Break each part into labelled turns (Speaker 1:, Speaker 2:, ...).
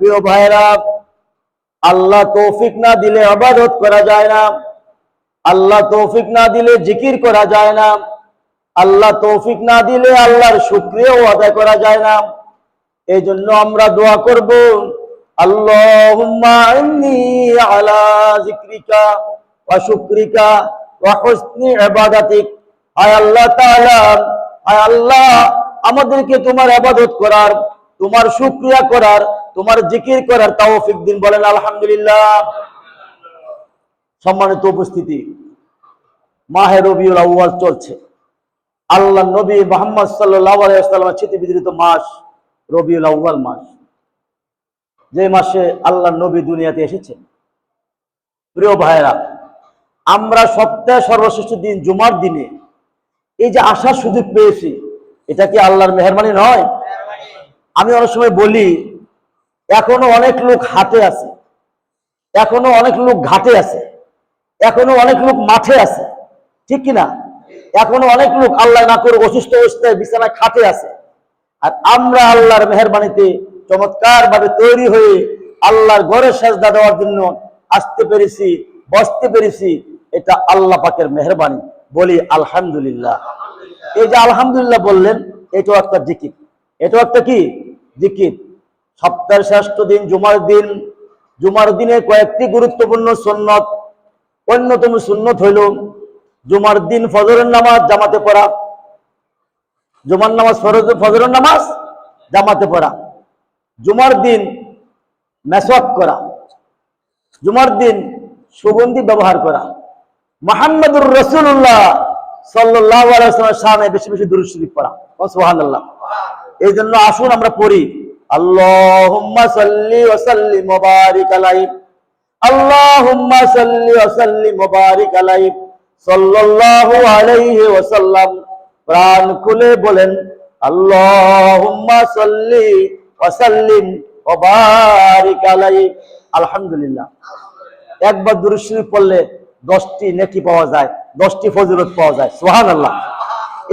Speaker 1: প্রিয় ভাইরা, আল্লাহ তৌফিক না দিলে ইবাদত করা যায় না, আল্লাহ তৌফিক না দিলে জিকির করা যায় না, আল্লাহ তৌফিক না দিলে আল্লাহর শুকরিয়াও আদায় করা যায় না। এই জন্য আমরা দোয়া করব, আল্লাহুম্মা ইন্নী আলা যিকরিকা ওয়া শুকরিকা ওয়া হুসনি ইবাদাতিক। আয় আল্লাহ তাআলা, আয় আল্লাহ, আমাদেরকে তোমার ইবাদত করার, তোমার শুকরিয়া করার, তোমার জিকির করার তৌফিক দিন। বলেন আলহামদুলিল্লাহ। সম্মানিত উপস্থিতি, মাহে রবিউল আউয়াল চলছে। আল্লাহ নবী মুহাম্মদ সাল্লাল্লাহু আলাইহি ওয়াসাল্লামের চিঠি বিধৃত মাস রবিউল আউয়াল মাস, যে মাসে আল্লাহ নবী দুনিয়াতে এসেছেন। প্রিয় ভাইরা, আমরা সপ্তাহে সর্বশ্রেষ্ঠ দিন জুমার দিনে এই যে আসার সুযোগ পেয়েছি, এটা কি আল্লাহর মেহেরবানি নয়? আমি অনেক সময় বলি, এখনো অনেক লোক হাটে আছে, এখনো অনেক লোক ঘাটে আছে, এখনো অনেক লোক মাঠে আছে, ঠিক কিনা? এখনো অনেক লোক আল্লাহ না করে অসুস্থ অবস্থায় বিছানায় খাটে আছে। আর আমরা আল্লাহর মেহেরবানিতে চমৎকার ভাবে তৈরি হয়ে আল্লাহর ঘরে সেজদা দেওয়ার জন্য আসতে পেরেছি, বসতে পেরেছি। এটা আল্লাহ পাকের মেহেরবানি। বলি আলহামদুলিল্লাহ। এই যে আলহামদুলিল্লাহ বললেন, এটাও একটা জিকির, এটাও একটা কি জিকির। সপ্তাহের শ্রেষ্ঠ দিন জুমার দিন, জুমার দিনে কয়েকটি গুরুত্বপূর্ণ সুন্নত। অন্যতম সুন্নত হইল জুমার দিন ফজরের নামাজ জামাতে পড়া, জুমার নামাজ ফজরের নামাজ জামাতে পড়া, জুমার দিন মেসওয়াক করা, জুমার দিন সুগন্ধি ব্যবহার করা, মুহাম্মদুর রাসূলুল্লাহ সাল্লাল্লাহু আলাইহি ওয়াসাল্লামের শানে বেশি বেশি দুরূদ শরীফ পড়া। সুবহানাল্লাহ। এই জন্য আসুন আমরা পড়ি, আল্লাহুম্মা সাল্লি ওয়া সাল্লিম ওয়া বারিক আলাইহি, আল্লাহুম্মা সাল্লি ওয়া সাল্লিম ওয়া বারিক আলাইহি সাল্লাল্লাহু আলাইহি ওয়াসাল্লাম। প্রাণ খুলে বলেন, আল্লাহুম্মা সাল্লি ওয়া সাল্লিম ওয়া বারিক আলাইহি। আলহামদুলিল্লাহ। একবার দুরূদ শরীফ পড়লে 10টি নেকি পাওয়া যায়, 10টি ফজিলত পাওয়া যায়। সুবহানাল্লাহ।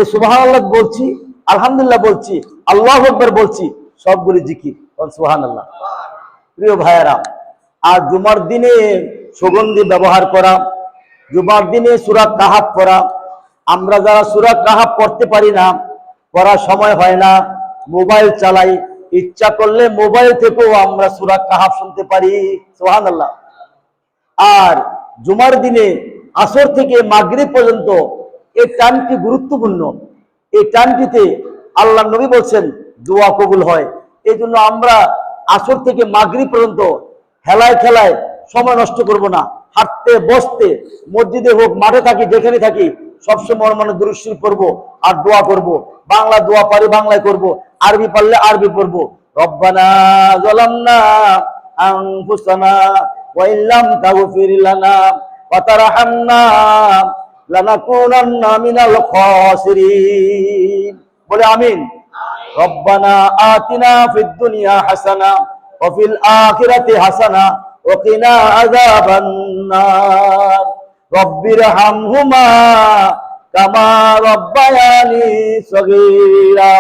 Speaker 1: এই সুবহানাল্লাহ বলছি, আলহামদুলিল্লাহ বলছি, আল্লাহু আকবার বলছি, সবগুলি জিকির। সুবহানাল্লাহ। প্রিয় ভাইয়েরা, আর জুমার দিনে সুগন্ধি ব্যবহার করা, জুমার দিনে সূরা কাহাফ পড়া। আমরা যারা সূরা কাহাফ পড়তে পারি না, পড়ার সময় হয় না, মোবাইল চালাই, ইচ্ছা করলে মোবাইল থেকেও আমরা সূরা কাহাফ শুনতে পারি। সুবহানাল্লাহ। আর জুমার দিনে আসর থেকে মাগরিব পর্যন্ত এই টাইমটি গুরুত্বপূর্ণ। এই টাইমটিতে আল্লাহ নবী বলছেন দোয়া কবুল হয়। এই জন্য আমরা আসর থেকে মাগরিব পর্যন্ত হেলায় খেলায় সময় নষ্ট করব না। হাঁটতে বসতে, মসজিদে হোক মাঠে থাকি, যেখানে থাকি, সবসময় মানে দুরূদ শরীফ পড়বো আর দোয়া করব। বাংলা দোয়া পারি বাংলায় করব, আরবি পারলে আরবি পড়বো। রব্বানা যালামনা আনফুসানা ওয়া ইল্লাম তাগফির লানা ওয়া তারহামনা লানাকুনান্না মিনাল খাসিরিন। বলে আমিন। রব্বানা আতিনা ফিদ দুনিয়া হাসানা ওয়া ফিল আখিরাতি হাসানা ওয়া কিনা আযাবান নার। রব্বিরহামহুমা কামা রব্বায়ানি সগীরা।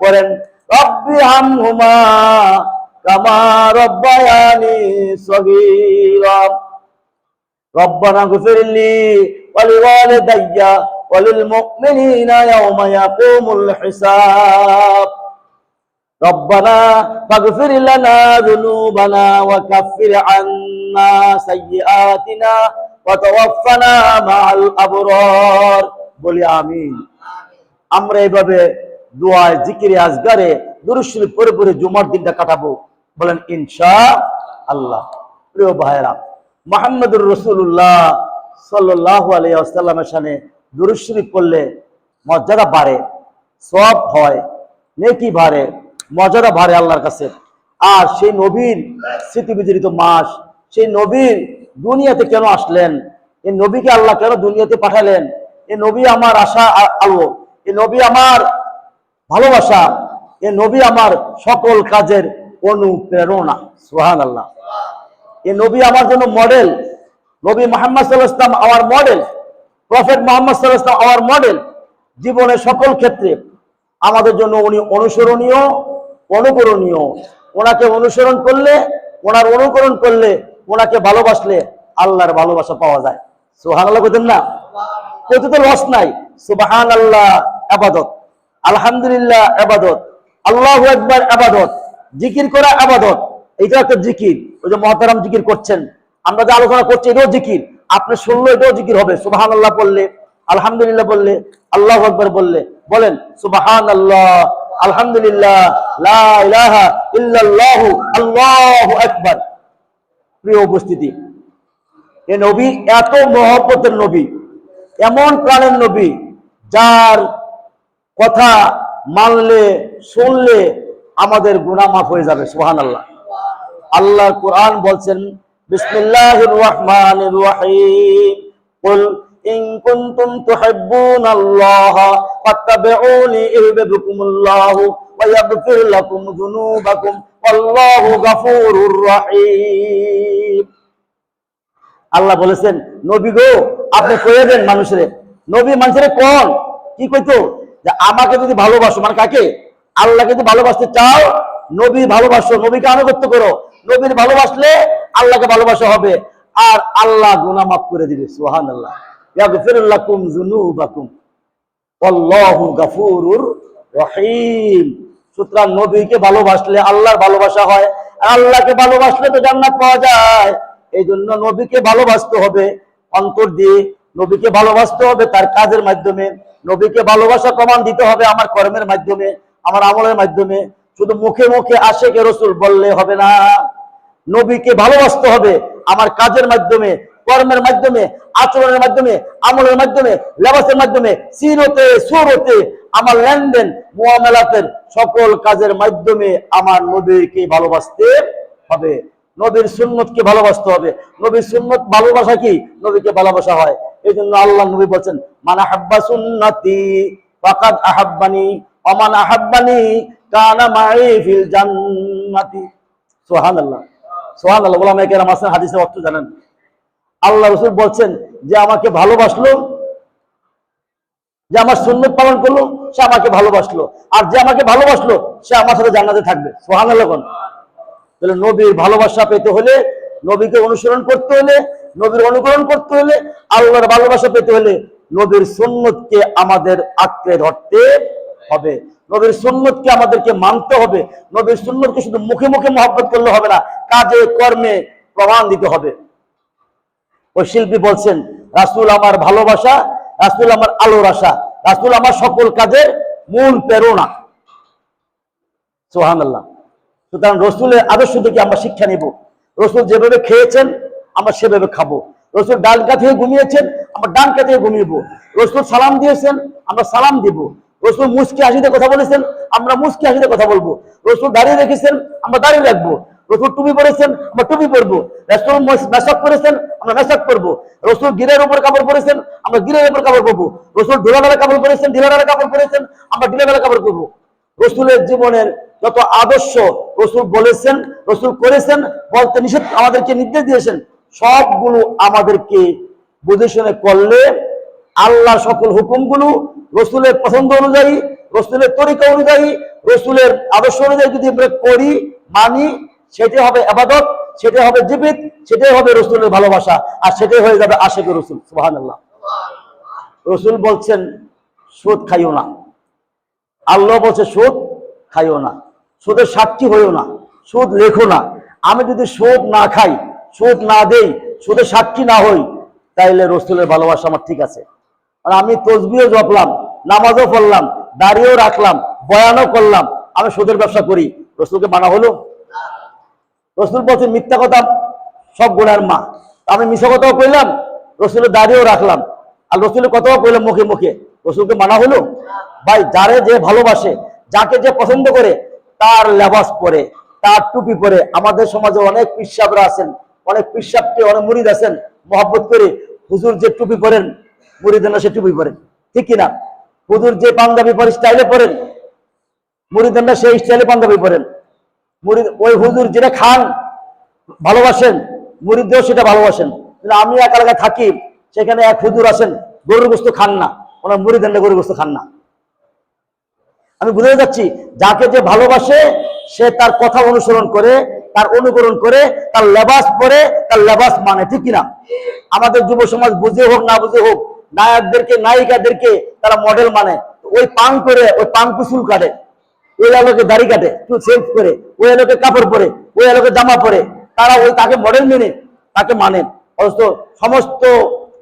Speaker 1: বলেন রব্বিরহামহুমা কামা রব্বায়ানি সগীরা। রব্বানা গফিরলি ওয়া লিওয়ালিদাইয়া ওয়া লিল মুমিনিনা ইয়াওমা ইয়াকুমুল হিসাব। রব্বানা ফাগফির লানা যুনুবানা ওয়া কাফির আন্না সাইয়্যাতিনা ওয়া তাওয়াফানা মাআল আবরার। বলি আমিন। আমরা এইভাবে দোয়ায়, জিকিরে, আজগারে দুরূদ শরীফ পড়ে পড়ে জুমার দিনটা কাটাবো। বলেন ইনশাআল্লাহ। প্রিয় ভাইরা, মুহাম্মদুর রাসূলুল্লাহ সাল্লাল্লাহু আলাইহি ওয়াসাল্লামের শানে দুরূদ শরীফ পড়লে মর্যাদা বাড়ে, সওয়াব হয়, নেকি বাড়ে, মর্যাদা বাড়ে আল্লাহর কাছে। আর সেই নবীর স্মৃতি বিজড়িত মাস, সেই নবীর দুনিয়াতে কেন আসলেন, এই নবীকে আল্লাহ কেন দুনিয়াতে পাঠালেন, এই নবী আমার আশা আলো, এই নবী আমার ভালোবাসা, এই নবী আমার সকল কাজের অনুপ্রেরণা। সুবহানাল্লাহ। এই নবী আমার জন্য মডেল। নবী মুহাম্মদ সাল্লাল্লাহু আলাইহি ওয়াসাল্লাম আমার মডেল, প্রফেট মুহাম্মদ সাল্লাল্লাহু আলাইহি ওয়াসাল্লাম আমার মডেল। জীবনের সকল ক্ষেত্রে আমাদের জন্য উনি অনুসরণীয়, অনুকরণীয়। ওনাকে অনুসরণ করলে, ওনার অনুকরণ করলে, ওনাকে ভালোবাসলে আল্লাহর ভালোবাসা পাওয়া যায়। সুবহানাল্লাহ বলেন না? কত তো লস নাই। সুবহানাল্লাহ ইবাদত, আলহামদুলিল্লাহ ইবাদত, আল্লাহু আকবার ইবাদত, জিকির করা ইবাদত। এটা একটা জিকির। ওই যে মুহতারাম জিকির করছেন, আমরা যে আলোচনা করছি এটাও জিকির। আপনি শুনলে এটাও জিকির হবে। সুবহানাল্লাহ বললে, আলহামদুলিল্লাহ বললে, আল্লাহু আকবার বললে, বলেন সুবহানাল্লাহ, আলহামদুলিল্লাহ, লা ইলাহা ইল্লাল্লাহু, আল্লাহু আকবার। প্রিয় উপস্থিতি, এই নবী এত মহব্বতের নবী, এমন প্রাণের নবী, যার কথা মানলে, শুনলে আমাদের গুনাহ মাফ হয়ে যাবে। সুবহানাল্লাহ। আল্লাহ কোরআন বলছেন, বিসমিল্লাহির রহমানির রহিম, কুল ইন কুনতুম তুহিব্বুনাল্লাহ ফাত্তাবিউনি ইউহিব্বুকুমুল্লাহু ওয়া ইয়াগফির লাকুম যুনুবাকুম ওয়াল্লাহু গফুরুর রহিম। আল্লাহ বলেছেন, নবী গো, আপনি কয়ে দেন মানুষের, নবী মানুষের কোন কি কইতো, যে আমাকে যদি ভালোবাসো, মানে কাকে? আল্লাহকে যদি ভালোবাসতে চাও, নবী ভালোবাসো, নবীকে আনুগত্য করো। নবীর ভালোবাসলে আল্লাহকে ভালোবাসা হবে, আর আল্লাহ গুনাহ মাফ করে দিবে। সুবহানাল্লাহ। ইয়াগফির লাকুম যুনুবাকুম আল্লাহু গফুরুর রহিম। সুতরাং নবীকে ভালোবাসলে আল্লাহর ভালোবাসা হয়, আর আল্লাহকে ভালোবাসলে তো জান্নাত পাওয়া যায়। এই জন্য নবীকে ভালোবাসতে হবে অন্তর দিয়ে, নবীকে ভালোবাসতে হবে তার কাজের মাধ্যমে, নবীকে ভালোবাসা প্রমাণ দিতে হবে আমার কর্মের মাধ্যমে, আমার আমলের মাধ্যমে। শুধু মুখে মুখে আশিকে রাসূল বললে হবে না, নবীকে ভালোবাসতে হবে আমার কাজের মাধ্যমে, কর্মের মাধ্যমে, আচরণের মাধ্যমে, আমলের মাধ্যমে, লেবাসের মাধ্যমে, সিরতে সুরতে, আমার লেনদেন মুআমালাতের সকল কাজের মাধ্যমে আমার নবীকে ভালোবাসতে হবে, নবীর সুন্নতকে ভালোবাসতে হবে। নবীর সুন্নত ভালোবাসা কি? নবীকে ভালোবাসা হয়। এই জন্য আল্লাহ নবী বলছেন, মান আহাব্বা সুন্নতি ফাকাদ আহাব্বানি ওয়া মান আহাব্বানি কানা মাই ফিল জান্নাতি। সুবহানাল্লাহ, সুবহানাল্লাহ। ওলামায়ে কেরাম আছেন, হাদিসের অর্থ জানেন। আল্লাহ রাসূল বলছেন, যে আমাকে ভালোবাসলো, যে আমার সুন্নত পালন করলো, সে আমাকে ভালোবাসলো, আর যে আমাকে ভালোবাসলো সে আমার সাথে জান্নাতে থাকবে। সুবহানাল্লাহ। তাহলে নবীর ভালোবাসা পেতে হলে, নবীকে অনুসরণ করতে হলে, নবীর অনুকরণ করতে হলে, আল্লাহর ভালোবাসা পেতে হলে নবীর সুন্নতকে আমাদের আঁকড়ে ধরতে হবে, নবীর সুন্নতকে আমাদেরকে মানতে হবে। নবীর সুন্নতকে শুধু মুখে মুখে মহব্বত করলে হবে না, কাজে কর্মে প্রমাণ দিতে হবে। ওই শিল্পী বলছেন, রাসূল আমার ভালোবাসা, রাসূল আমার আলোর আশা, রাসূল আমার সকল কাজের মূল প্রেরণা। সুবহানাল্লাহ। সুতরাং রসুলের আদর্শ থেকে আমরা শিক্ষা নিব। রসুল যেভাবে খেয়েছেন আমরা সেভাবে খাবো। রসুল ডান কাঁধে ঘুমিয়েছেন, আমরা ডান কাঁধে ঘুমিয়েব। রসুল সালাম দিয়েছেন, আমরা সালাম দিব। রসুল মুস্কি হাসিতে কথা বলেছেন, আমরা মুস্কি হাসিতে কথা বলবো। রসুল দাঁড়িয়ে রেখেছেন, আমরা দাঁড়িয়ে রাখবো। রসুল টুপি পরেছেন, আমরা টুপি পরবো। রসুল মেসাক করেছেন, আমরা মেসাক করবো। রসুল গিরের উপর কাপড় পরেছেন, আমরা গিরের উপর কাপড় পরবো। রসুল ঢিলাঢালা কাপড় পরেছেন, ঢিলাঢালা কাপড় পরেছেন, আমরা ঢিলাঢালা কাপড় পরবো। রসুলের জীবনের যত আদর্শ রসুল বলেছেন, রসুল করেছেন, বলতে নিষেধ আমাদেরকে নির্দেশ দিয়েছেন, সবগুলো আমাদেরকে বুঝে শুনে করলে আল্লাহ সকল হুকুমগুলো রসুলের পছন্দ অনুযায়ী, রসুলের তরিকা অনুযায়ী, রসুলের আদর্শ অনুযায়ী যদি আমরা করি, মানি, সেটাই হবে ইবাদত, সেটাই হবে জীবিত, সেটাই হবে রসুলের ভালোবাসা, আর সেটাই হয়ে যাবে আশিক রসুল। সুবহানাল্লাহ। রসুল বলছেন, সুদ খাইও না। আল্লাহ বলছে, সুদ খাইও না, সুদের সাক্ষী হইও না, সুদ লেখো না। আমি যদি সুদ না খাই, সুদ না দেই, সুদের সাক্ষী না হই, তাইলে রসুলের ভালোবাসা আমার ঠিক আছে। আর আমি তসবিহও জপলাম, নামাজও পড়লাম, দাড়িও রাখলাম, বয়ানও করলাম, আমি সুদের ব্যবসা করি, রসুলকে মানা হলো? রসুল বলছেন, মিথ্যা কথা সব গুনার মা। আমি মিথ্যা কথাও কইলাম, রসুলের দাড়িও রাখলাম, আর রসুলের কথাও কইলাম মুখে মুখে, রসুলকে মানা হলো? ভাই, যারে যে ভালোবাসে, যাকে যে পছন্দ করে, তার লেবাস পরে, তার টুপি পরে। আমাদের সমাজে অনেক পিসাবরা আছেন, অনেক পিসাবকে অনেক মুরিদ আছেন, মহব্বত করে হুজুর যে টুপি পরেন, মুরিদেরা সে টুপি পরেন, ঠিক কিনা? হুজুর যে পাঞ্জাবি পরে স্টাইলে পরেন, মুরিদেরা সেই স্টাইলে পাঞ্জাবি পরেন। মুরিদ ওই হুজুর যেটা খান ভালোবাসেন, মুরিদও সেটা ভালোবাসেন। কিন্তু আমি এক এলাকায় থাকি, সেখানে এক হুজুর আছেন, গরুর গোস্ত খান না, ওনার মুরিদেরা গরুর গোস্ত খান না। আমি বুঝতে যাচ্ছি, যাকে যে ভালোবাসে সে তার কথা অনুসরণ করে, তার অনুকরণ করে, তার লেবাস পরে, তার লেবাস মানে, ঠিক কিনা? আমাদের যুব সমাজ বুঝে হোক না বুঝে হোক, নায়কদেরকে নায়িকাদেরকে তারা মডেল মানে। ওই পান করে, ওই পান কুসুল কাটে, ওই আলোকে দাড়ি কাটে, একটু সেভ করে, ওই আলোকে কাপড় পরে, ওই আলোকে জামা পরে, তারা ওই তাকে মডেল মেনে তাকে মানেন। অথচ সমস্ত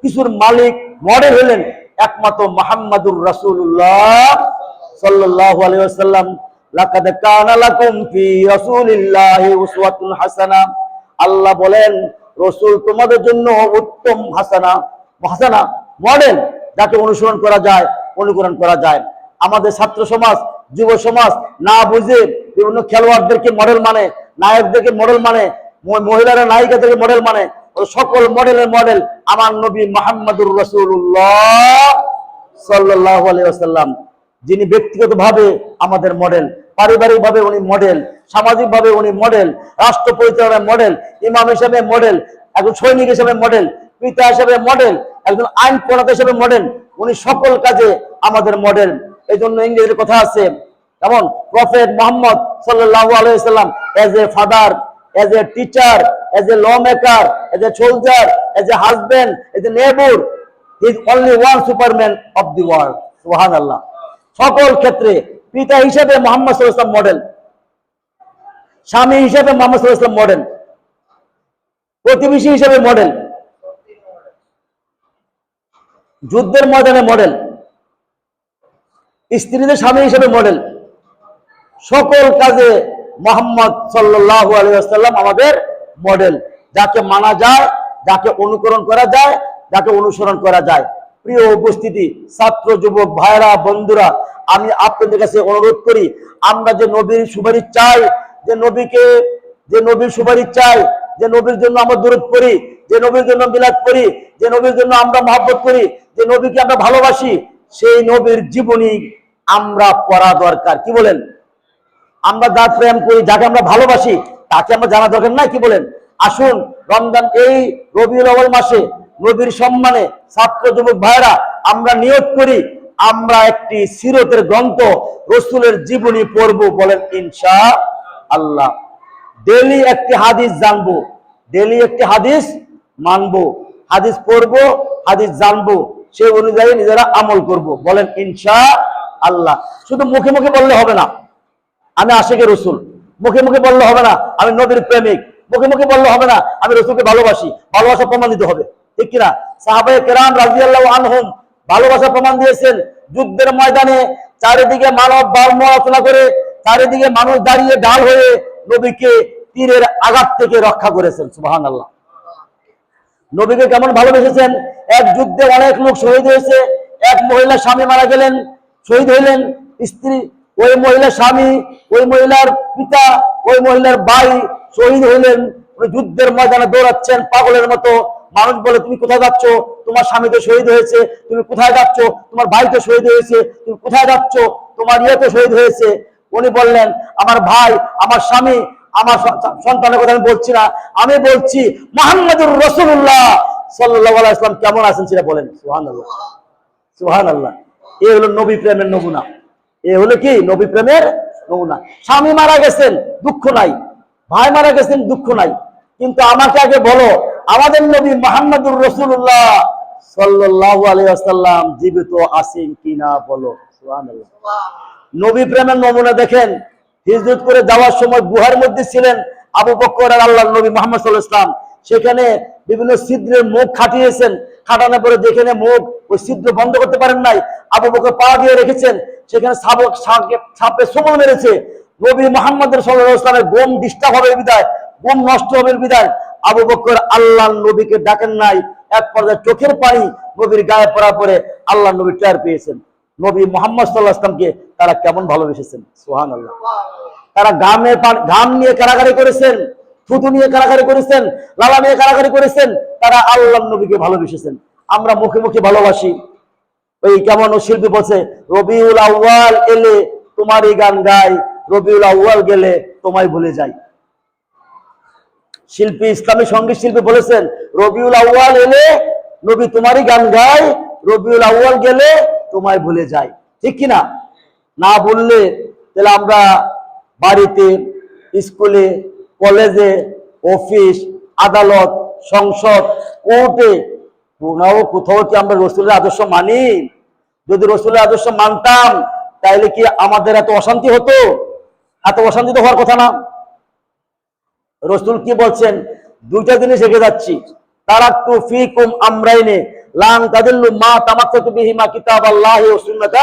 Speaker 1: কিছুর মালিক মডেল হলেন একমাত্র মুহাম্মাদুর রাসূলুল্লাহ সাল্লাল্লাহু আলাইহি ওয়াসাল্লাম। লাকাদ কানা লাকুম ফি রাসূলিল্লাহি উসওয়াতুন হাসানাহ। আল্লাহ বলেন রাসূল তোমাদের জন্য উত্তম হাসানা মডেল, যাকে অনুসরণ করা যায়, অনুকরণ করা যায়। আমাদের ছাত্র সমাজ, যুব সমাজ না বুঝে বিভিন্ন খেলোয়াড়দেরকে মডেল মানে, নায়কদেরকে মডেল মানে, মহিলারা নায়িকাদেরকে মডেল মানে। সকল মডেলের মডেল আমার নবী মুহাম্মাদুর রাসূলুল্লাহ সাল্লাল্লাহু আলাইহি ওয়াসাল্লাম, যিনি ব্যক্তিগতভাবে আমাদের মডেল, পারিবারিকভাবে উনি মডেল, সামাজিকভাবে উনি মডেল, রাষ্ট্র পরিচালনার মডেল, ইমাম হিসেবে মডেল, একজন সৈনিক হিসেবে মডেল, পিতা হিসেবে মডেল, একজন আইন প্রণেতা হিসেবে মডেল। উনি সকল কাজে আমাদের মডেল। এই জন্য ইংরেজির কথা আছে, যেমন প্রফেট মুহাম্মদ সাল্লাল্লাহু আলাইহি ওয়াসাল্লাম as a father, as a teacher, as a lawmaker, as a soldier, as a husband, as a neighbour, he is only one superman of the world. সুবহানাল্লাহ। সকল ক্ষেত্রে পিতা হিসেবে মুহাম্মদ সাল্লাল্লাহু আলাইহি ওয়াসাল্লাম মডেল, স্বামী হিসেবে মুহাম্মদ সাল্লাল্লাহু আলাইহি ওয়াসাল্লাম মডেল, প্রতিবেশী হিসেবে মডেল, যুদ্ধের ময়দানে মডেল, স্ত্রীদের স্বামী হিসেবে মডেল। সকল কাজে মুহাম্মদ সাল্লাল্লাহু আলাইহি ওয়াসাল্লাম আমাদের মডেল, যাকে মানা যায়, যাকে অনুকরণ করা যায়, যাকে অনুসরণ করা যায়। প্রিয় উপস্থিতি, ছাত্র যুবক ভাইরা, বন্ধুরা, আমি আপনাদের কাছে অনুরোধ করি, আমরা যে নবীর সুপারিশ চাই, যে নবীর সুপারিশ চাই, যে নবীর জন্য আমরা দরুদ পড়ি, যে নবীর জন্য মিলাদ পড়ি, যে নবীর জন্য আমরা মহব্বত করি, যে নবীকে আমরা ভালোবাসি, সেই নবীর জীবনী আমরা পড়া দরকার। কি বলেন? আমরা যার প্রেম করি, যাকে আমরা ভালোবাসি, তাকে আমরা জানা দরকার নাই? কি বলেন? আসুন রমজান এই রবিউল আউয়াল মাসে নবীর সম্মানে ছাত্র যুবক ভাইরা আমরা নিয়ত করি, আমরা একটি সিরতের গ্রন্থ রাসূলের জীবনী পড়ব। বলেন ইনশাআল্লাহ। ডেইলি একটি হাদিস জানবো, ডেইলি একটি হাদিস মানবো, হাদিস পড়বো, হাদিস জানবো, সেই অনুযায়ী নিজেরা আমল করব। বলেন ইনশাআল্লাহ। শুধু মুখে মুখে বললে হবে না আমি আশিকে রাসূল, মুখে মুখে বললে হবে না আমি নবীর প্রেমিক, মুখে মুখে বললে হবে না আমি রাসূলকে ভালোবাসি। ভালোবাসা প্রমাণ দিতে হবে, ঠিক কিনা? সাহাবায়ে কেরাম রাদিয়াল্লাহু আনহুম ভালোবাসা প্রমাণ দিয়েছেন। যুদ্ধের ময়দানে চারিদিকে মানব আলোচনা করে, চারিদিকে মানুষ দাঁড়িয়ে ঢাল হয়ে নবীকে তীরের আঘাত থেকে রক্ষা করেছেন। সুবহানাল্লাহ। নবীকে কেমন ভালোবেসেছেন! এক যুদ্ধে অনেক লোক শহীদ হয়েছে, এক মহিলা স্বামী মারা গেলেন, শহীদ হইলেন, স্ত্রী, ওই মহিলার স্বামী, ওই মহিলার পিতা, ওই মহিলার ভাই শহীদ হইলেন। যুদ্ধের ময়দানে দৌড়াচ্ছেন পাগলের মতো। মানুষ বলে তুমি কোথায় যাচ্ছ? তোমার স্বামী তো শহীদ হয়েছে, তুমি কোথায় যাচ্ছ? তোমার ভাই তো শহীদ হয়েছে, তুমি কোথায় যাচ্ছ? তোমার ইয়ে তো শহীদ হয়েছে। উনি বললেন আমার ভাই, আমার স্বামী, আমার সন্তানের কথা আমি বলছি না, আমি বলছি মুহাম্মাদুর রাসূলুল্লাহ সাল্লাল্লাহু আলাইহি ওয়াসাল্লাম কেমন আছেন সেটা বলেন। সুবহানাল্লাহ, সুবহানাল্লাহ। এ হলো নবী প্রেমের নমুনা, এ হলো কি নবী প্রেমের নমুনা। স্বামী মারা গেছেন দুঃখ নাই, ভাই মারা গেছেন দুঃখ নাই, কিন্তু আমাকে আগে বলো আমাদের নবী মুহাম্মাদুর রাসূলুল্লাহ সাল্লাল্লাহু আলাইহি ওয়াসাল্লাম জীবিত আছেন কিনা বলো। সুবহানাল্লাহ। নবী প্রেমের নমুনা দেখেন। হিজরত করে যাওয়ার সময় গুহার মধ্যে ছিলেন আবু বকর আর আল্লাহর নবী মুহাম্মদ সাল্লাল্লাহু আলাইহি ওয়াসাল্লাম। সেখানে বিভিন্ন ছিদ্রের মুখ খাটিয়েছেন, খাটানোর পরে যেখানে মুখ ওই ছিদ্র বন্ধ করতে পারেন নাই, আবু বকর পা দিয়ে রেখেছেন, সেখানে সাপে ছোবল মেরেছে। নবী মুহাম্মদ সাল্লাল্লাহু আলাইহি ওয়াসাল্লামের ঘুম ডিস্টার্ব হবে বিদায়, ঘুম নষ্ট হবে বিদায় আবু বকর আল্লাহর নবীকে ডাকেন নাই। এক পর্যায়ে চোখের পানি নবীর গায়ে পড়ার পরে আল্লাহর নবী টের পেয়েছেন নবী মুহাম্মদ সাল্লাল্লাহু আলাইহি ওয়াসাল্লামকে তারা কেমন ভালোবেসেছেন। সুবহানাল্লাহ। তারা ঘাম নিয়ে কারাগারি করেছেন, থুতু নিয়ে কারাগারি করেছেন, লালা নিয়ে কারাগারি করেছেন, তারা আল্লাহর নবীকে ভালোবেসেছেন। আমরা মুখে মুখে ভালোবাসি। ওই কেমন শিল্পী বলছে রবিউল আউয়াল এলে তোমারই গান গাই, রবিউল আউয়াল গেলে তোমায় ভুলে যাই। শিল্পী, ইসলামী সঙ্গীত শিল্পী বলেছেন রবিউল আউয়াল এলে নবী তোমারই গান গায়, রবিউল আউয়াল গেলে তোমায় ভুলে যাই। ঠিক কিনা? না বললে তাহলে আমরা বাড়িতে, স্কুলে, কলেজে, অফিস, আদালত, সংসদ, কোর্টে কোথাও কি আমরা রসুলের আদর্শ মানি? যদি রসুলের আদর্শ মানতাম তাহলে কি আমাদের এত অশান্তি হতো? এত অশান্তি তো হওয়ার কথা না। রসুল কি বলছেন? দুইটা জিনিস রেখে যাচ্ছি, তারাকতু ফিকুম আমরাইনে লান তাদিল্লু মা তামাক্কাতু বিহিমা কিতাবাল্লাহি ওয়া সুন্নাতা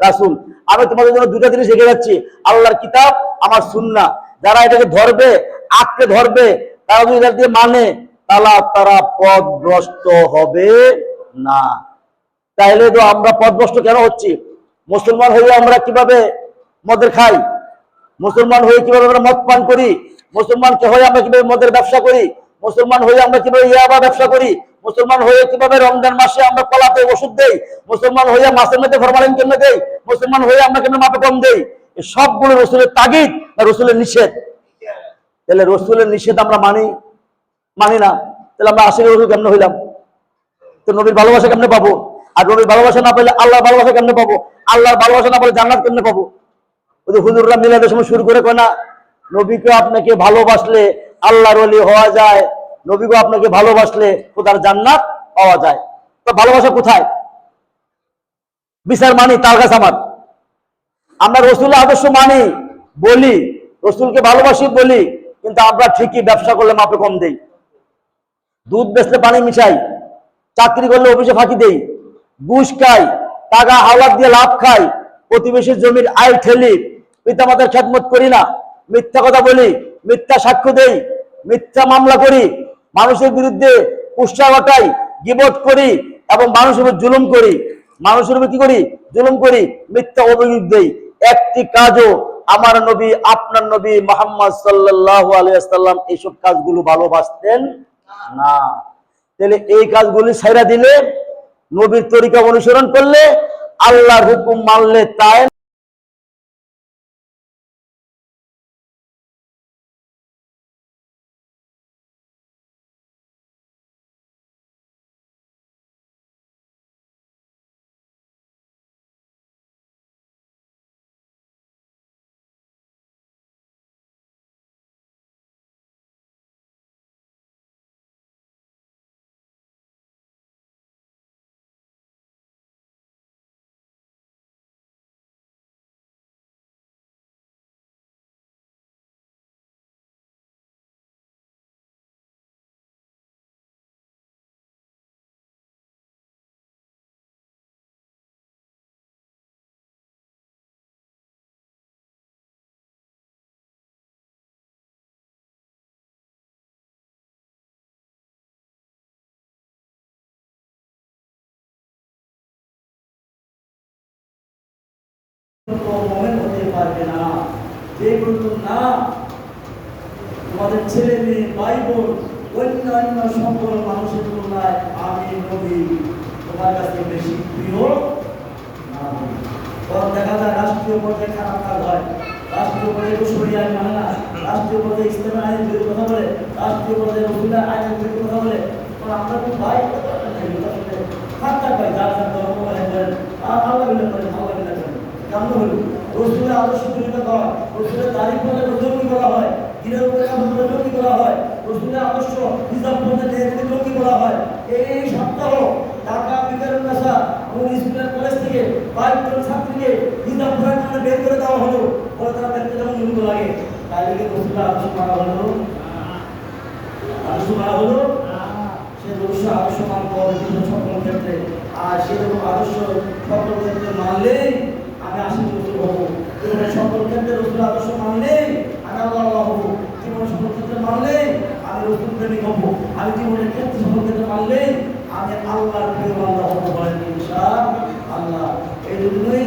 Speaker 1: রাসূল। আমি তোমাদের জন্য দুইটা জিনিস রেখে যাচ্ছি, আল্লাহর কিতাব, আমার সুন্নাহ। যারা এটাকে ধরবে, আঁকড়ে ধরবে, তারা যদি এটা দিয়ে মানে তারা পথভ্রষ্ট হবে না। তাইলে তো আমরা পথভ্রষ্ট কেন হচ্ছি? মুসলমান হয়ে আমরা কিভাবে মদের খাই, মুসলমান হয়ে কিভাবে আমরা মদ পান করি, মুসলমান হয়ে আমরা কিভাবে মদের ব্যবসা করি, মুসলমান হয়ে আমরা কিভাবে ইয়াবা ব্যবসা করি, মুসলমান হয়ে কিভাবে রমজান মাসে আমরা কলাতে ওষুধ দেই, মুসলমান হয়ে মাছের মধ্যে ফরমালিন কেন দেই, মুসলমান হয়ে আমরা কেন মাপে কম দেই, এই সবগুলো রসুলের তাগিদ না রসুলের নিষেধ? তাহলে রসুলের নিষেধ আমরা মানি না, তাহলে আমরা আশিক রসুল কেমনে হইলাম? তো নবীর ভালোবাসা কেমনে পাবো? আর নবীর ভালোবাসা না পেলে আল্লাহর ভালোবাসা কেমনে পাবো? আল্লাহর ভালোবাসা না পেলে জান্নাত কেমনে পাবো? ওই যে হুজুররা মিলাদের সময় শুরু করে কয় না, নবীকে আপনাকে ভালোবাসলে আল্লাহর ওলি হওয়া যায়, নবীকে আপনাকে ভালোবাসলে খোদার জান্নাত পাওয়া যায়। তো ভালোবাসা কোথায়? বিচার মানি তার কাছে আমার। আমরা রসুলের আদর্শ মানি, বলি, রসুলকে ভালোবাসি বলি, কিন্তু আমরা ঠিকই ব্যবসা করলে মাপে কম দেই, দুধ বেচলে পানি মিশাই, চাকরি করলে অফিসে ফাঁকি দেই, ঘুষ খাই, টাকা হাওলাত দিয়ে লাভ খাই, প্রতিবেশীর জমির আয় ঠেলি, পিতামাতার খেদমত করি না, মিথ্যা কথা বলি, মিথ্যা সাক্ষ্য দেই, মিথ্যা মামলা করি, মানুষের বিরুদ্ধে কুৎসা ঘটাই, গীবত করি এবং মানুষের উপর জুলুম করি, মানুষের উপর কি করি? জুলুম করি, মিথ্যা অভিযোগ দেই। একটি কাজও আমার নবী, আপনার নবী মুহাম্মদ সাল্লাল্লাহু আলাইহি ওয়াসাল্লাম এইসব কাজগুলো ভালোবাসতেন না। তাহলে এই কাজগুলি ছাইরা দিলে, নবীর তরিকা অনুসরণ করলে, আল্লাহর হুকুম মানলে, তাই হতে পারবে না। যে বলতো না তোমাদের ছেলে মেয়ে ভাই বোন অন্যান্য সকল মানুষের তুলনায় আমি নবী তোমার কাছে বেশি প্রিয় না। তখন দেখা যায় রাষ্ট্রীয় পর্যায়ে খারাপ কাজ হয়, রাষ্ট্রীয় পর্যায়ে শরিয়া আইন মানে না, রাষ্ট্রীয় পর্যায়ে ইসলামের আইনের বিরুদ্ধে কথা বলে, রাষ্ট্রীয় পর্যায়ে রসুলের আইনের বিরুদ্ধে কথা বলে। আমরা তো ভাই ভাই যার যার ধর্ম করেন আল্লাহ বিল্লাহ করেন, আল্লাহ বিল্লাহ করেন, কেমন হলো? রসুলের আদর্শ পরিণত করা, রসুলের তারিখ বলে জঙ্গি করা হয়, দিনের উপরে কাজ বলে জঙ্গি করা হয়, রসুলের আদর্শ হিসাব বলতে জঙ্গি করা হয়। এই সপ্তাহ ঢাকা বিকারুন নাসা এবং স্কুলের কলেজ থেকে 22 জন ছাত্রীকে হিসাব পড়ার জন্য বের করে দেওয়া হলো, বলে তারা দেখতে যেমন জঙ্গি লাগে। তাই লিখে রসুলের আদর্শ মানা হলো, আদর্শ মানা হলো, সে রসুল আদর্শ মানতে হবে বিভিন্ন সকল ক্ষেত্রে। আর সেরকম আদর্শ সকল ক্ষেত্রে মানলেই আমি আশীর্বাদ হবো। জীবনের সকল ক্ষেত্রে রসুল আদর্শ মানলেই আমি আল্লাহ হবো। জীবনের সকল ক্ষেত্রে মানলেই আমি রসুল প্রেমিক হবো। আমি জীবনের ক্ষেত্রে সকল ক্ষেত্রে মানলেই আমি আল্লাহর প্রিয় বান্দা হবো। বলেন ইনশাআল্লাহ। এই জন্যই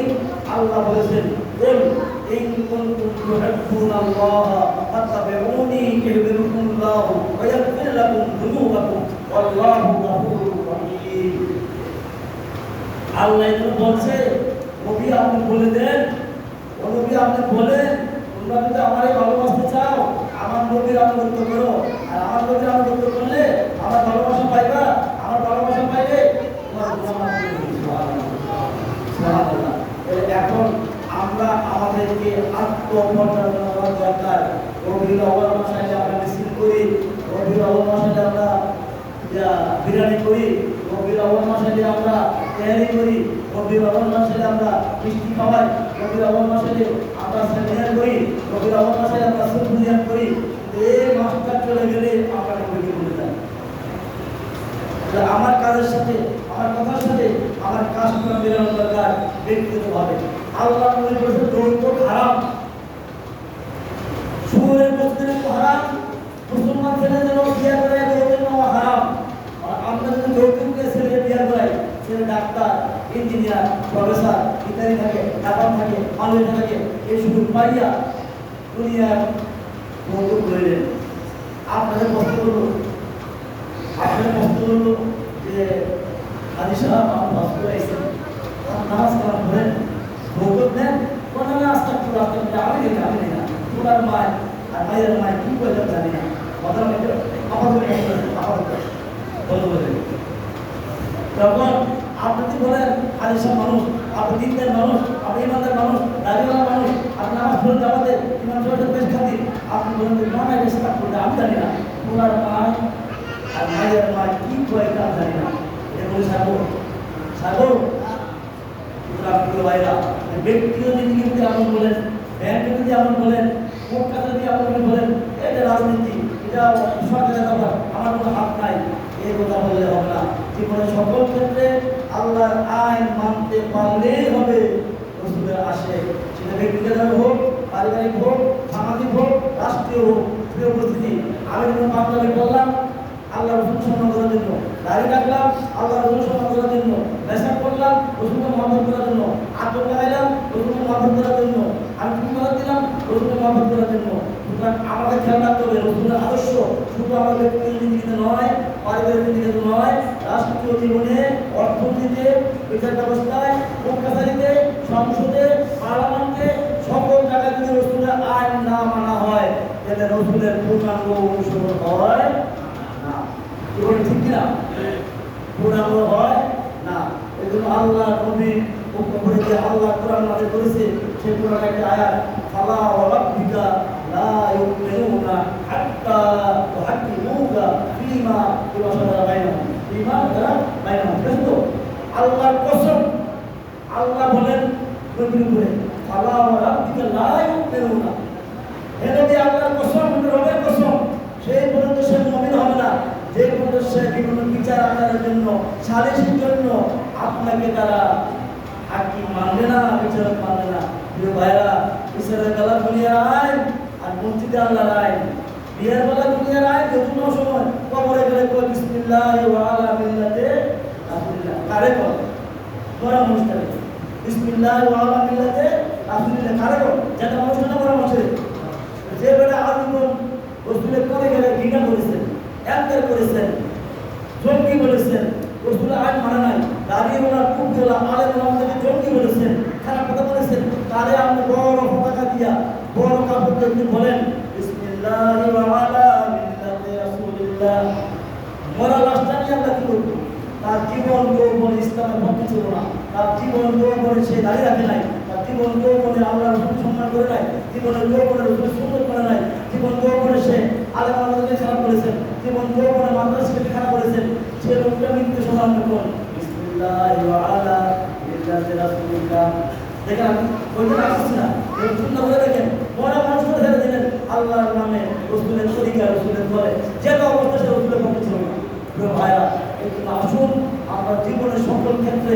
Speaker 1: আল্লাহ বলেছেন, বল ইন কুনতুম তুহিব্বুনাল্লাহ ফাত্তাবিউনি ইউহিব্বুকুমুল্লাহ ওয়া ইয়াগফির লাকুম যুনুবাকুম ওয়াল্লাহু গফুরুর রহিম। আল্লাহ এটা বলছে, নবী আপনি বলে দেন, ও নবী আপনি বলেন, তোমরা যদি আমারে ভালোবাসতে চাও আমার নবীর আনুগত্য করো, আর আমার নবীর আনুগত্য করলে আমার ভালোবাসা পাইবা, আমার ভালোবাসা পাইলে তোমার গুনাহ মাফ করে দিবে। সুবহানাল্লাহ। এখন আমরা আমাদেরকে আত্মপর্যালোচনা দরকার। রবিউল আউয়াল মাসে আমরা মিছিল করি, রবিউল আউয়াল মাসে আমরা বিরিয়ানি করি, রবিউল আউয়াল মাসে আমরা তৈরি করি, রবিউল আউয়াল মাসে আমরা মিষ্টি খাওয়াই, রবিউল আউয়াল মাসে আমরা সেমিনার করি, রবিউল আউয়াল মাসে আমরা সুফিয়ান করি। এই মাসটা চলে গেলে আমরা নবীকে ভুলে যাই। আমার কাজের সাথে, আমার কথার সাথে আমার কাজটা মেলানো দরকার ব্যক্তিগতভাবে। আল্লাহ নবী বলেছেন যৌতুক হারাম, সুরের বস্তুর হারাম, মুসলমান ছেলে যেন বিয়ে করে যৌতুক নেওয়া হারাম। আর আমরা যদি যৌতুককে ছেলে বিয়ে করাই, ছেলে ডাক্তার, ইঞ্জিনিয়ার, প্রফেসর ইত্যাদি থাকে, ডাক্তার থাকে, মালিক থাকে, এই সুযোগ পাইয়া দুনিয়ার যৌতুক রইলেন। আপনাদের কষ্ট করলো, আপনাদের কষ্ট করলো যে হাজি সাহেব আমার হসপিটাল আইসেন, নামাজ কালাম ধরেন, যৌতুক নেন, কোনো না আস্তে আস্তে আমি দেখি না তোমার মায় আর মায়ের মায় কি করে জানি না, কথা তখন আপনি বলেন হাজি সাহেব মানুষ, আপনি দিনদার মানুষ, আপনি ইমানদার মানুষ, দাঁড়িওয়ালা মানুষ, আপনি নামাজ পড়েন জামাতে ইমাম সাহেবের বেশ খাতির, আপনি বলেন যে না এটা স্টার্ট করতে আমি জানি না, তোমার মায় আর মায়ের মায় কি করে তা জানি না। এটা বলে সাগর ভাইরা ব্যক্তিগত জিনিস যদি আপনি বলেন, ব্যাংকে যদি আপনি বলেন, কোর্ট কাছারি যদি আপনি বলেন, এটা রাজনীতি, এটা সরকারের ব্যাপার, আমার কোনো হাত নাই, এই কথা বললে হবে না। জীবনের সকল ক্ষেত্রে আল্লাহর আইন মানতে পারলেই হবে রসুলের আসে, সেটা ব্যক্তিগত হোক, পারিবারিক হোক, সামাজিক হোক, রাষ্ট্রীয় হোক। প্রিয় উপস্থিতি, আমি যখন বাংলাদেশে বললাম আল্লাহ রসুল সম্মান করার জন্য, দাড়ি রাখলাম আল্লাহ রসুল সম্মান করার জন্য, মেসাক করলাম রসুলকে মহব্বত করার জন্য, আতর লাগাইলাম রসুলকে মহব্বত করার জন্য, আমি কি করার দিলাম রসুলকে মহব্বত করার জন্য। সুতরাং আমাদের খেয়াল রাখতে হবে রসুলের আদর্শ শুধু আমাদের ব্যক্তিগত জিন্দিগিতে নয়, পারিবারিক জিন্দিগিতে নয়, রাষ্ট্রীয় জীবনে, অর্থনীতিতে, বিচার ব্যবস্থায়, কোর্ট কাছারিতে, সংসদে, পার্লামেন্টে, সকল জায়গায় যদি রসুলের আইন না মানা হয় তাহলে রসুলের পূর্ণাঙ্গ অনুসরণ হয় না। ঠিক কিনা? পূর্ণাঙ্গ হয় না। এই জন্য আল্লাহ নবী উপরে যে আল্লাহ কোরআন নাযিল করেছে, সেই কোরআনের একটা আয়াত, ফালা ওয়া রাব্বিকা লা ইউমিনুনা হাত্তা তুহাক্কিমুকা ফীমা শাজারা বাইনাহুম, ফীমা শাজারা বাইনাহুম। কিন্তু আল্লাহর কসম, আল্লাহ বলেন নবীর উপরে, ফালা ওয়া রাব্বিকা লা ইউমিনুনা, হে নবী আল্লাহর কসম, রবের কসম, সেই পর্যন্ত সে মুমিন হবে না যে পর্যন্ত সে বিভিন্ন বিচার আচারের জন্য, সালিসের জন্য আপনাকে তারা হাকিম মানবে না, বিচারক মানবে না। প্রিয় ভাইরা, বিচারের বেলা দুনিয়ার আইন আর মসজিদে আল্লাহর আইন, বিয়ের বেলা দুনিয়ার আইন, যতন সময় কবরে গেলে কয় বিসমিল্লাহ ওয়া আলা মিল্লাতে রাসূলিল্লাহ, কারে কয় তোরা অনুষ্ঠানে বিসমিল্লাহ ওয়া আলা মিল্লাতে রাসূলিল্লাহ, কারে কয় যেটা অনুষ্ঠানে করা বসে, যে বেটা আজীবন রসুলের পরে গেলে ঘৃণা করেছেন, একবার করেছেন, জঙ্গি বলেছেন, রসুলের আইন মানে নাই, দাঁড়িয়ে ওনার খুব গেলা আলেম আমাদেরকে জঙ্গি বলেছেন, খারাপ কথা বলেছেন, তারে আপনি বড় পতাকা দিয়া বড় কাপড় যদি বলেন বিসমিল্লাহি ওয়া আলা মিল্লাতি রাসূলিল্লাহ, মরা লাশটা নিয়ে আমরা কি করব? তার জীবন যৌবন ইসলামের পক্ষে ছিল না, তার জীবন যৌবনে সে দাঁড়িয়ে রাখে নাই, তার জীবন যৌবনে আল্লাহ রসুল সম্মান করে নাই, জীবনের যৌবনে রসুল সুন্দর করে নাই, জীবন যৌবনে সে আলেম আমাদেরকে খারাপ করেছেন, জীবন যৌবনে মাদ্রাসাকে খারাপ করেছেন, সে লোকটা মৃত্যু সমান করুন বিসমিল্লাহি ওয়া আলা মিল্লাতি রাসূলিল্লাহ। দেখেন আমি বলতে পারছি না, সুন্দর করে দেখেন, মরা মানুষকে ছেড়ে দিলেন আল্লাহর নামে, রসুলের তরিকা, রসুলের বলে, যেটা অবস্থা সে রসুলের পক্ষে ছিল না। প্রিয় ভাইরা, এই জন্য আসুন আমরা জীবনের সকল ক্ষেত্রে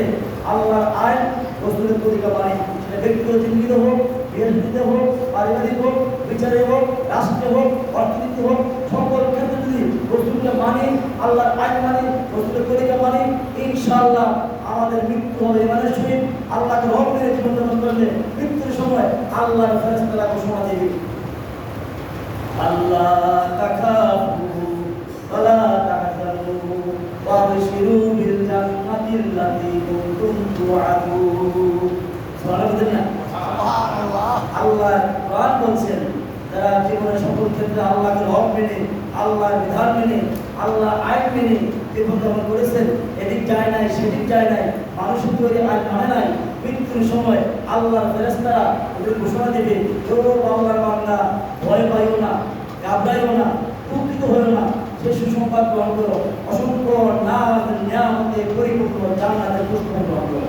Speaker 1: আল্লাহর আইন, রসুলের তরিকা মানি। সেটা ব্যক্তিগত জিন্দিগিতে হোক, বিয়েতে হোক, পারিবারিক হোক, বিচারে হোক, রাষ্ট্রে হোক, অর্থনীতি হোক, সকল ক্ষেত্রে যদি রসুলকে মানি, আল্লাহর আইন মানি, রসুলের তরিকা মানি, ইনশাআল্লাহ আমাদের মৃত্যু হবে ইমানের সহিত। আল্লাহকে রব মেরে জীবনযাপন করলে মৃত্যুর সময় আল্লাহর ফেরেশতারা ঘোষণা দেবে, আল্লাহ তাখাফু ওয়ালা তাহজানু ওয়াবশিরু বিল জান্নাতিল্লাতী কুনতুম তুআদুন। সুবহানাল্লাহ। আল্লাহ কোরআন বলছেন, যারা জীবনের সকল ক্ষেত্রে আল্লাহকে হক মেনে, আল্লাহ বিধান মেনে, আল্লাহ আইন মেনে জীবনযাপন করেছেন, এদিক যায় নাই সেদিক যায় নাই, মানুষের তৈরি আইন মানে নাই, মৃত্যুর সময় আল্লাহর ফেরেশতারা ওদের ঘোষণা দেবে, ও আল্লাহর বান্দা, ভয় পাইও না, ঘাবড়াইও না, দুঃখিত হইও না, সে সুসংবাদ গ্রহণ করো, অসংখ্য নিয়ামতে পরিপূর্ণ জান্নাতের পুষ্প গ্রহণ করো।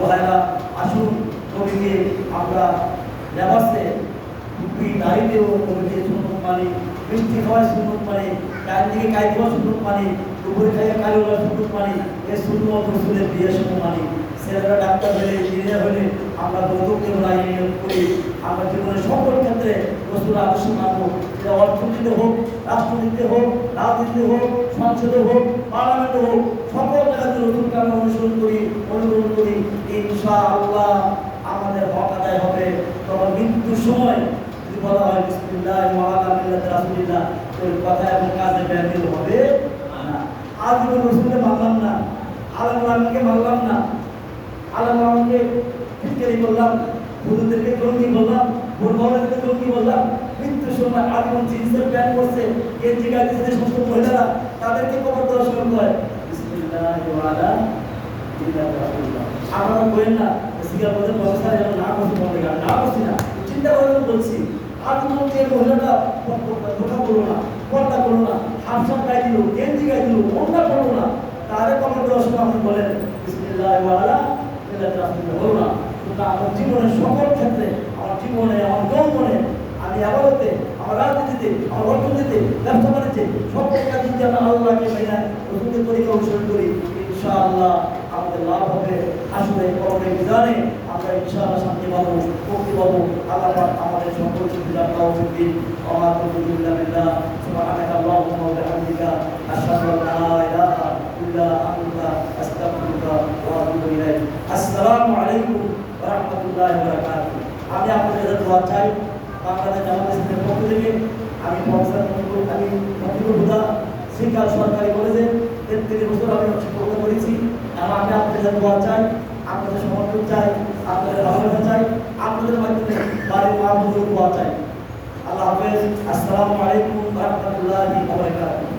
Speaker 1: ভাইরা, আসুন নবীকে আমরা লেবাসে টুপি দাড়িতেও নবীকে সুন্নত মানি, মিষ্টি খাওয়ায় সুন্নত মানি, কাল থেকে কাই দেওয়া সুন্নত মানি, দুপুরে খাইয়ে কালো সুন্নত মানি, এ সুন্নত রসুলের বিয়ের সময় মানি। ছেলেরা ডাক্তার হলে, ইঞ্জিনিয়ার হলে আমরা বৌদ্ধকে নিয়োগ করি। আমরা জীবনের সকল ক্ষেত্রে রসুল আদর্শ মানব। সেটা অর্থনীতিতে হোক, রাষ্ট্রনীতিতে হোক, রাজনীতিতে হোক, সংসদে হোক, পার্লামেন্টে হোক, সকল জায়গাতে রসুলকে আমরা অনুসরণ করি, অনুকরণ করি। ইনশাআল্লাহ আমাদের হক আদায় হবে। তখন মৃত্যুর সময় যদি বলা হয় বিসমিল্লাহ ওয়া আলা মিল্লাতি রাসূলিল্লাহ, ওই কথা এবং কাজে ব্যাঘাত হবে না। আজ রসুলকে মানলাম না, আল্লাহকে মানলাম না, আল্লাহকে ফিটকারি করলাম, হুজুরদেরকে জঙ্গি বললাম, ভোটভাবদেরকে জঙ্গি বললাম, মৃত্যুর সময় আগুন জিন্সের প্যান্ট করছে, গেঞ্জি গাইতেছে যে সমস্ত মহিলারা, তাদেরকে কবর দেওয়ার সময় হয় বিসমিল্লাহ ওয়া আলা মিল্লাতি রাসূলিল্লাহ। আপনারা বলেন না সিগার বলে ব্যবস্থা যেন না করতে পারবে, না করছি না, চিন্তা করে বলছি। আর কোনো যে মহিলাটা ধোকা করলো না, পর্দা করলো না, হাফসাপ গাই দিল, গেঞ্জি গাই দিল, অন্যা করলো না, তাদের কবর দেওয়ার সময় আপনি বলেন বিসমিল্লাহ ওয়া আলা মিল্লাতি রাসূলিল্লাহ হলো না। কিন্তু আমার জীবনের সকল ক্ষেত্রে, আমার জীবনে, আমার যৌবনে, আমি আবাদতে, আমার রাজনীতিতে, আমার অর্থনীতিতে, ব্যবসা বাণিজ্যে, সকল কাজে যদি আমরা আল্লাহকে মেনে রসুলের তরিকা অনুসরণ করি, ইনশাআল্লাহ আমাদের লাভ হবে। আসলে কবরের বিধানে আমরা ইনশাআল্লাহ শান্তি পাবো, মুক্তি পাবো। আল্লাহ পাক আমাদের সকল সুবিধা তৌফিক দিন। ওয়া আলহামদুলিল্লাহ বিল্লাহ সুবহানাকা আল্লাহুম্মা ওয়া বিহামদিকা আশহাদু আল্লা ইলাহা ইল্লা আনতা আস্তাগফিরুকা ওয়া আতুবু ইলাইক। আসসালামু আলাইকুম ওয়া রাহমাতুল্লাহি ওয়া বারাকাতুহু। আমি আপনাদের দোয়া চাই। বাংলাদেশ জামাত ইসলামের পক্ষ থেকে আমি প্রফেসর মফিকুল হুদা শ্রীকাল সরকারি কলেজে 33 বছর আমি শিক্ষকতা করেছি। আমি আপনাদের দোয়া চাই, আপনাদের সমর্থন চাই, আপনাদের ভালোবাসা চাই, আপনাদের মাধ্যমে বাড়ির মা বোনদের দোয়া চাই। আল্লাহ হাফেজ। আসসালামু আলাইকুম ওয়া রাহমাতুল্লাহি ওয়া বারাকাতুহু।